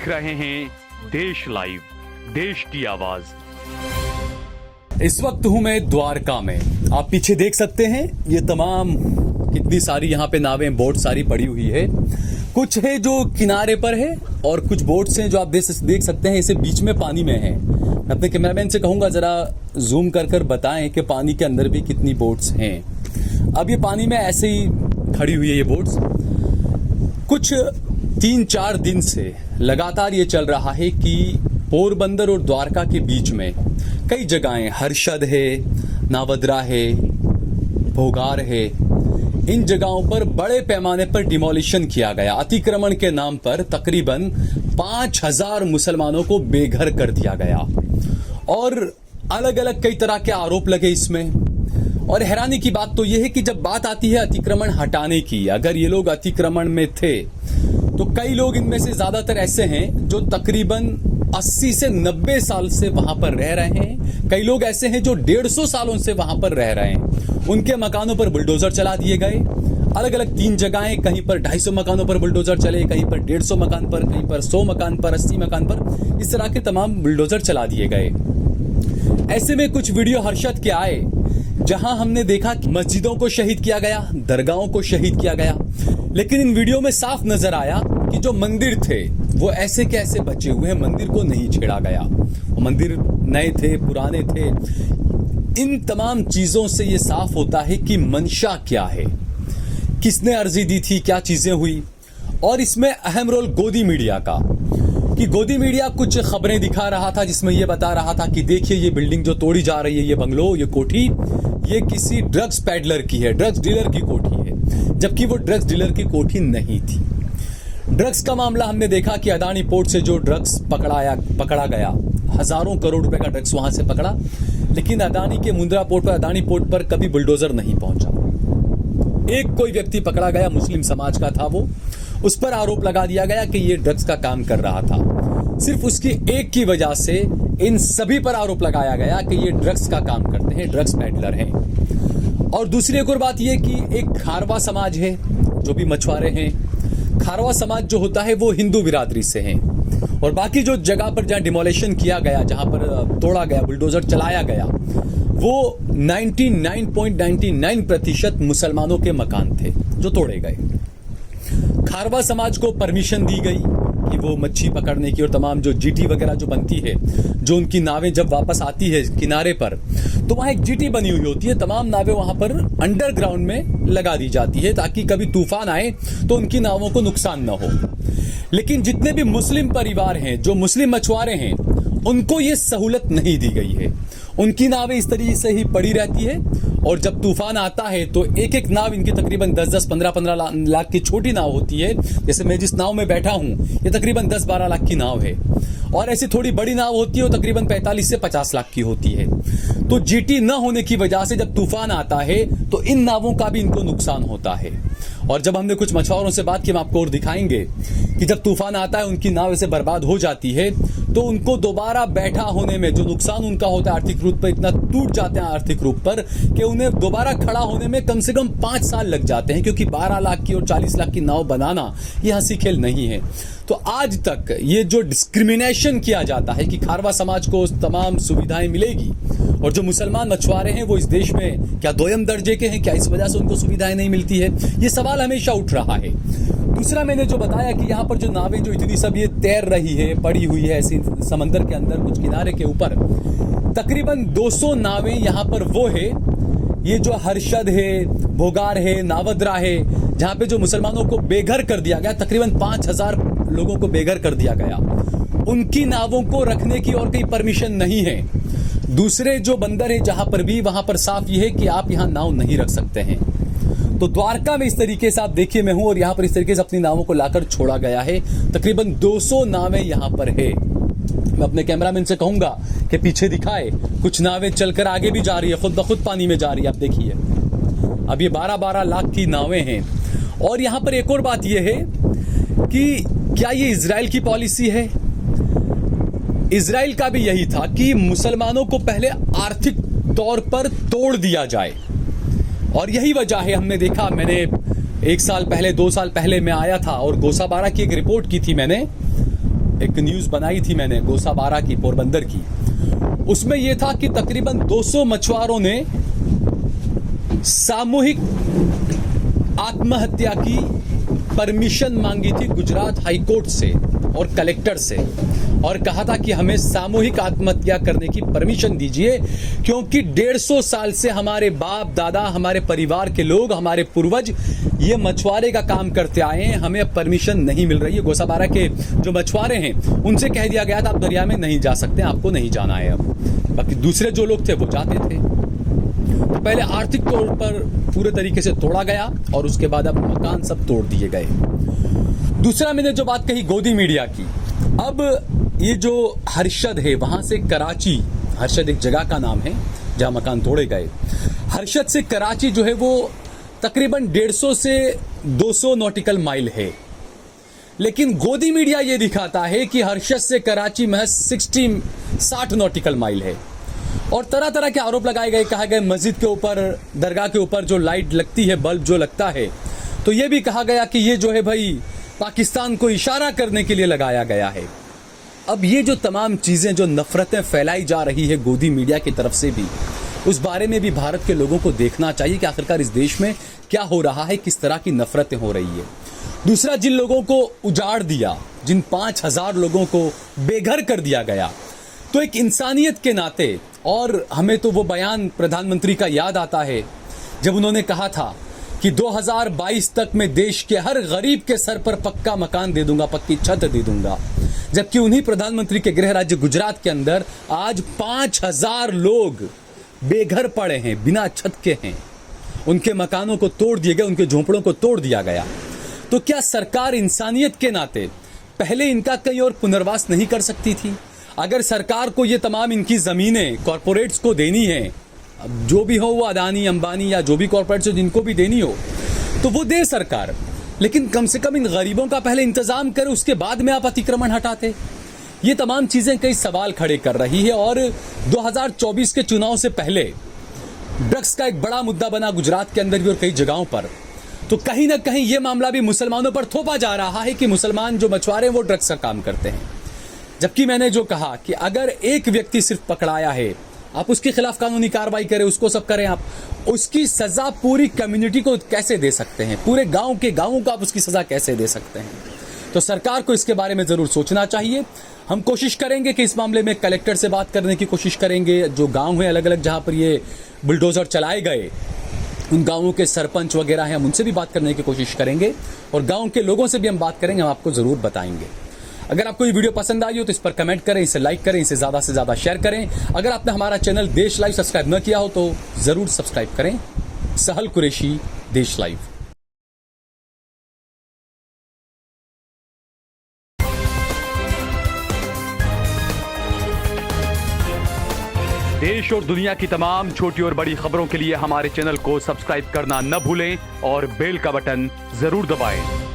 रहे हैं देश लाइव, देश की आवाज। इस वक्त हूं मैं द्वारका में। आप पीछे देख सकते हैं ये तमाम कितनी सारी यहाँ पे नावें बोट सारी पड़ी हुई है। कुछ है जो किनारे पर है और कुछ बोट्स हैं जो आप देख सकते हैं इसे बीच में पानी में है। मैं अपने कैमरामैन से कहूंगा जरा जूम कर बताएं कि पानी के अंदर भी कितनी बोट्स हैं। अब ये पानी में ऐसे ही खड़ी हुई है ये बोट्स। कुछ 3-4 दिन से लगातार ये चल रहा है कि पोरबंदर और द्वारका के बीच में कई जगहें, हर्षद है, नावद्रा है, भोगार है, इन जगहों पर बड़े पैमाने पर डिमोलिशन किया गया। अतिक्रमण के नाम पर तकरीबन 5000 मुसलमानों को बेघर कर दिया गया और अलग अलग कई तरह के आरोप लगे इसमें। और हैरानी की बात तो यह है कि जब बात आती है अतिक्रमण हटाने की, अगर ये लोग अतिक्रमण में थे तो कई लोग इनमें से ज्यादातर ऐसे हैं जो तकरीबन 80 से 90 साल से वहां पर रह रहे हैं। कई लोग ऐसे हैं जो 150 सालों से वहां पर रह रहे हैं। उनके मकानों पर बुलडोजर चला दिए गए। अलग अलग 3 जगहें, कहीं पर 250 मकानों पर बुलडोजर चले, कहीं पर 150 मकान पर, कहीं पर 100 मकान पर, 80 मकान पर, इस तरह के तमाम बुलडोजर चला दिए गए। ऐसे में कुछ वीडियो हर्षद के आए जहां हमने देखा कि मस्जिदों को शहीद किया गया, दरगाहों को शहीद किया गया, लेकिन इन वीडियो में साफ नजर आया कि जो मंदिर थे वो ऐसे के ऐसे बचे हुए हैं, मंदिर को नहीं छेड़ा गया। वो मंदिर नए थे, पुराने थे। इन तमाम चीजों से ये साफ होता है कि मंशा क्या है, किसने अर्जी दी थी, क्या चीजें हुई। और इसमें अहम रोल गोदी मीडिया का, कि गोदी मीडिया कुछ खबरें दिखा रहा था जिसमें यह बता रहा था कि देखिए ये बिल्डिंग जो तोड़ी जा रही है, ये बंगलो, ये कोठी, ये किसी ड्रग्स पैडलर की है, ड्रग्स डीलर की कोठी है, जबकि वो ड्रग्स डीलर की कोठी नहीं थी। ड्रग्स का मामला हमने देखा कि अदानी पोर्ट से जो ड्रग्स पकड़ा गया, हजारों करोड़ रुपए का ड्रग्स वहां से पकड़ा, लेकिन अदानी के मुंद्रा पोर्ट पर, अदानी पोर्ट पर कभी बुलडोजर नहीं पहुंचा। एक कोई व्यक्ति पकड़ा गया, मुस्लिम समाज का था वो, उस पर आरोप लगा दिया गया कि ये ड्रग्स का काम कर रहा था। सिर्फ उसकी एक की वजह से इन सभी पर आरोप लगाया गया कि ये ड्रग्स का काम करते हैं, ड्रग्स पैडलर हैं। और दूसरी एक और बात यह कि एक खारवा समाज है, जो भी मछुआरे हैं, खारवा समाज जो होता है वो हिंदू बिरादरी से हैं। और बाकी जो जगह पर जहां डिमोलेशन किया गया, जहां पर तोड़ा गया, बुलडोजर चलाया गया, वो 99.99% मुसलमानों के मकान थे जो तोड़े गए। खारवा समाज को परमिशन दी गई कि वो मच्छी पकड़ने की और तमाम जो जीटी वगैरह जो बनती है, जो उनकी नावें जब वापस आती है किनारे पर, तो वहां एक जीटी बनी हुई होती है। तमाम नावें वहां पर अंडरग्राउंड में लगा दी जाती है ताकि कभी तूफान आए तो उनकी नावों को नुकसान न हो। लेकिन जितने भी मुस्लिम परिवार हैं, जो मुस्लिम मछुआरे हैं, उनको ये सहूलत नहीं दी गई है। उनकी नावें इस तरीके से ही पड़ी रहती है और जब तूफान आता है तो एक एक नाव इनकी तकरीबन 10-10, 15-15 लाख की छोटी नाव होती है। जैसे मैं जिस नाव में बैठा हूं, ये तकरीबन 10-12 लाख की नाव है। और ऐसी थोड़ी बड़ी नाव होती है वो तकरीबन 45 से 50 लाख की होती है। तो जीटी न होने की वजह से जब तूफान आता है तो इन नावों का भी इनको नुकसान होता है। और जब हमने कुछ मछुआरों से बात की, हम आपको और दिखाएंगे कि जब तूफान आता है उनकी नाव ऐसे बर्बाद हो जाती है तो उनको दोबारा बैठा होने में जो नुकसान उनका होता है, आर्थिक रूप पर इतना टूट जाते हैं आर्थिक रूप पर कि उन्हें दोबारा खड़ा होने में कम से कम 5 साल लग जाते हैं, क्योंकि 12 लाख की और 40 लाख की नाव बनाना ये हंसी खेल नहीं है। तो आज तक ये जो डिस्क्रिमिनेशन किया जाता है कि खारवा समाज को तमाम सुविधाएं मिलेगी और जो मुसलमान मछुआरे हैं वो इस देश में क्या दोयम दर्जे के हैं, क्या इस वजह से उनको सुविधाएं नहीं मिलती है, ये सवाल हमेशा उठ रहा है। दूसरा, मैंने जो बताया कि यहाँ पर जो नावें जो इतनी सब ये तैर रही है, पड़ी हुई है ऐसी समंदर के अंदर कुछ किनारे के ऊपर, तकरीबन 200 नावें यहाँ पर वो है, ये जो हर्षद है, भोगार है, नावद्रा है, जहाँ पे जो मुसलमानों को बेघर कर दिया गया, तकरीबन 5000 लोगों को बेघर कर दिया गया, उनकी नावों को रखने की और कोई परमिशन नहीं है। दूसरे जो बंदर है जहां पर भी, वहां पर साफ ये है कि आप यहां नाव नहीं रख सकते हैं। तो द्वारका में इस तरीके से आप देखिए, मैं हूं और यहां पर इस तरीके से अपनी नावों को लाकर छोड़ा गया है। तकरीबन 200 नावें यहां पर है। मैं अपने कैमरामैन से कहूंगा कि पीछे दिखाए, कुछ नावें चलकर आगे भी जा रही है, खुद ब खुद पानी में जा रही है। आप देखिए, अब ये 12-12 लाख की नावें हैं। और यहां पर एक और बात यह है कि क्या ये इजराइल की पॉलिसी है? इजराइल का भी यही था कि मुसलमानों को पहले आर्थिक तौर पर तोड़ दिया जाए, और यही वजह है। हमने देखा, मैंने 1 साल पहले, 2 साल पहले मैं आया था और गोसाबारा की एक रिपोर्ट की थी मैंने, एक न्यूज बनाई थी मैंने गोसाबारा की, पोरबंदर की। उसमें यह था कि तकरीबन 200 मछुआरों ने सामूहिक आत्महत्या की परमिशन मांगी थी गुजरात हाईकोर्ट से और कलेक्टर से, और कहा था कि हमें सामूहिक आत्महत्या करने की परमिशन दीजिए, क्योंकि 150 साल से हमारे बाप दादा, हमारे परिवार के लोग, हमारे पूर्वज ये मछुआरे का काम करते आए हैं, हमें परमिशन नहीं मिल रही है। गोसाबारा के जो मछुआरे हैं उनसे कह दिया गया था आप दरिया में नहीं जा सकते, आपको नहीं जाना है। अब बाकी दूसरे जो लोग थे वो जाते थे। तो पहले आर्थिक तौर पर पूरे तरीके से तोड़ा गया और उसके बाद अब मकान सब तोड़ दिए गए। दूसरा मैंने जो बात कही गोदी मीडिया की, अब ये जो हर्षद है वहां से कराची, हर्षद एक जगह का नाम है जहां मकान तोड़े गए, हर्षद से कराची जो है वो तकरीबन 150 से 200 नॉटिकल माइल है। लेकिन गोदी मीडिया ये दिखाता है कि हर्षद से कराची महज 60 नॉटिकल माइल है। और तरह तरह के आरोप लगाए गए, कहा गया मस्जिद के ऊपर, दरगाह के ऊपर जो लाइट लगती है, बल्ब जो लगता है, तो ये भी कहा गया कि ये जो है भाई पाकिस्तान को इशारा करने के लिए लगाया गया है। अब ये जो तमाम चीजें, जो नफरतें फैलाई जा रही है गोदी मीडिया की तरफ से भी, उस बारे में भी भारत के लोगों को देखना चाहिए कि आखिरकार इस देश में क्या हो रहा है, किस तरह की नफरतें हो रही है। दूसरा, जिन लोगों को उजाड़ दिया, जिन 5000 लोगों को बेघर कर दिया गया, तो एक इंसानियत के नाते, और हमें तो वो बयान प्रधानमंत्री का याद आता है जब उन्होंने कहा था कि 2022 तक मैं देश के हर गरीब के सर पर पक्का मकान दे दूंगा, पक्की छत दे दूंगा। जबकि उन्हीं प्रधानमंत्री के गृह राज्य गुजरात के अंदर आज 5000 लोग बेघर पड़े हैं, बिना छत के हैं। उनके मकानों को तोड़ दिए गए, उनके झोंपड़ों को तोड़ दिया गया। तो क्या सरकार इंसानियत के नाते पहले इनका कहीं और पुनर्वास नहीं कर सकती थी? अगर सरकार को ये तमाम इनकी जमीनें कॉरपोरेट्स को देनी है, अब जो भी हो, वो अदानी, अंबानी या जो भी कॉरपोरेट्स हो जिनको भी देनी हो, तो वो दे सरकार, लेकिन कम से कम इन गरीबों का पहले इंतजाम करे, उसके बाद में आप अतिक्रमण हटाते। ये तमाम चीजें कई सवाल खड़े कर रही है। और 2024 के चुनाव से पहले ड्रग्स का एक बड़ा मुद्दा बना गुजरात के अंदर भी और कई जगहों पर। तो कहीं ना कहीं ये मामला भी मुसलमानों पर थोपा जा रहा है कि मुसलमान जो मछुआरे हैं वो ड्रग्स का काम करते हैं। जबकि मैंने जो कहा कि अगर एक व्यक्ति सिर्फ पकड़ाया है, आप उसके खिलाफ कानूनी कार्रवाई करें, उसको सब करें, आप उसकी सजा पूरी कम्युनिटी को कैसे दे सकते हैं? पूरे गांव के गांवों को आप उसकी सजा कैसे दे सकते हैं? तो सरकार को इसके बारे में जरूर सोचना चाहिए। हम कोशिश करेंगे कि इस मामले में कलेक्टर से बात करने की कोशिश करेंगे। जो गांव है अलग अलग जहां पर ये बुलडोजर चलाए गए, उन गांवों के सरपंच वगैरह हैं, हम उनसे भी बात करने की कोशिश करेंगे और गांव के लोगों से भी हम बात करेंगे, हम आपको जरूर बताएंगे। अगर आपको ये वीडियो पसंद आई हो तो इस पर कमेंट करें, इसे लाइक करें, इसे ज्यादा से ज्यादा शेयर करें। अगर आपने हमारा चैनल देश लाइव सब्सक्राइब न किया हो तो जरूर सब्सक्राइब करें। सहल कुरैशी, देश लाइव। देश और दुनिया की तमाम छोटी और बड़ी खबरों के लिए हमारे चैनल को सब्सक्राइब करना न भूलें और बेल का बटन जरूर दबाएं।